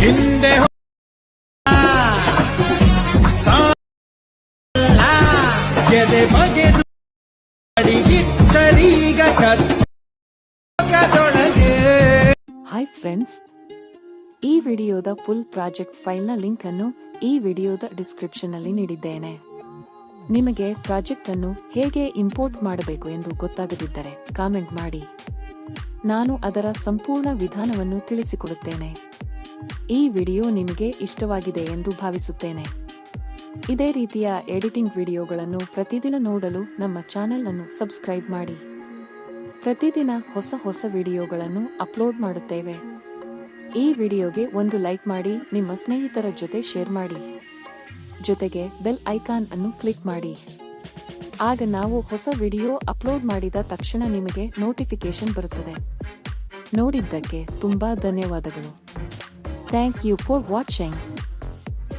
ಹಿಂದೆ ಎದೆ ಬಗೆದು ಅಡಿಗಿಟ್ಟರೀಗ ಕರ್ನಾಟಕದೊಳಗೆ. ಹಾಯ್ ಫ್ರೆಂಡ್ಸ್, ಈ ವಿಡಿಯೋದ ಫುಲ್ ಪ್ರಾಜೆಕ್ಟ್ ಫೈಲ್ನ ಲಿಂಕ್ ಅನ್ನು ಈ ವಿಡಿಯೋದ ಡಿಸ್ಕ್ರಿಪ್ಷನ್ ಅಲ್ಲಿ ನೀಡಿದ್ದೇನೆ. ನಿಮಗೆ ಪ್ರಾಜೆಕ್ಟ್ ಅನ್ನು ಹೇಗೆ ಇಂಪೋರ್ಟ್ ಮಾಡಬೇಕು ಎಂದು ಗೊತ್ತಾಗದಿದ್ದರೆ ಕಾಮೆಂಟ್ ಮಾಡಿ, ನಾನು ಅದರ ಸಂಪೂರ್ಣ ವಿಧಾನವನ್ನು ತಿಳಿಸಿಕೊಡುತ್ತೇನೆ. ಈ ವಿಡಿಯೋ ನಿಮಗೆ ಇಷ್ಟವಾಗಿದೆ ಎಂದು ಭಾವಿಸುತ್ತೇನೆ. ಇದೇ ರೀತಿಯ ಎಡಿಟಿಂಗ್ ವಿಡಿಯೋಗಳನ್ನು ಪ್ರತಿದಿನ ನೋಡಲು ನಮ್ಮ ಚಾನೆಲ್ ಅನ್ನು ಸಬ್ಸ್ಕ್ರೈಬ್ ಮಾಡಿ. ಪ್ರತಿದಿನ ಹೊಸ ವಿಡಿಯೋಗಳನ್ನು ಅಪ್ಲೋಡ್ ಮಾಡುತ್ತೇವೆ. ಈ ವಿಡಿಯೋಗೆ ಒಂದು ಲೈಕ್ ಮಾಡಿ, ನಿಮ್ಮ ಸ್ನೇಹಿತರ ಜೊತೆ ಶೇರ್ ಮಾಡಿ. ಜೊತೆಗೆ ಬೆಲ್ ಐಕಾನ್ ಅನ್ನು ಕ್ಲಿಕ್ ಮಾಡಿ. ಆಗ ನಾವು ಹೊಸ ವಿಡಿಯೋ ಅಪ್ಲೋಡ್ ಮಾಡಿದ ತಕ್ಷಣ ನಿಮಗೆ ನೋಟಿಫಿಕೇಶನ್ ಬರುತ್ತದೆ. ನೋಡಿದ್ದಕ್ಕೆ ತುಂಬಾ ಧನ್ಯವಾದಗಳು. Thank you for watching.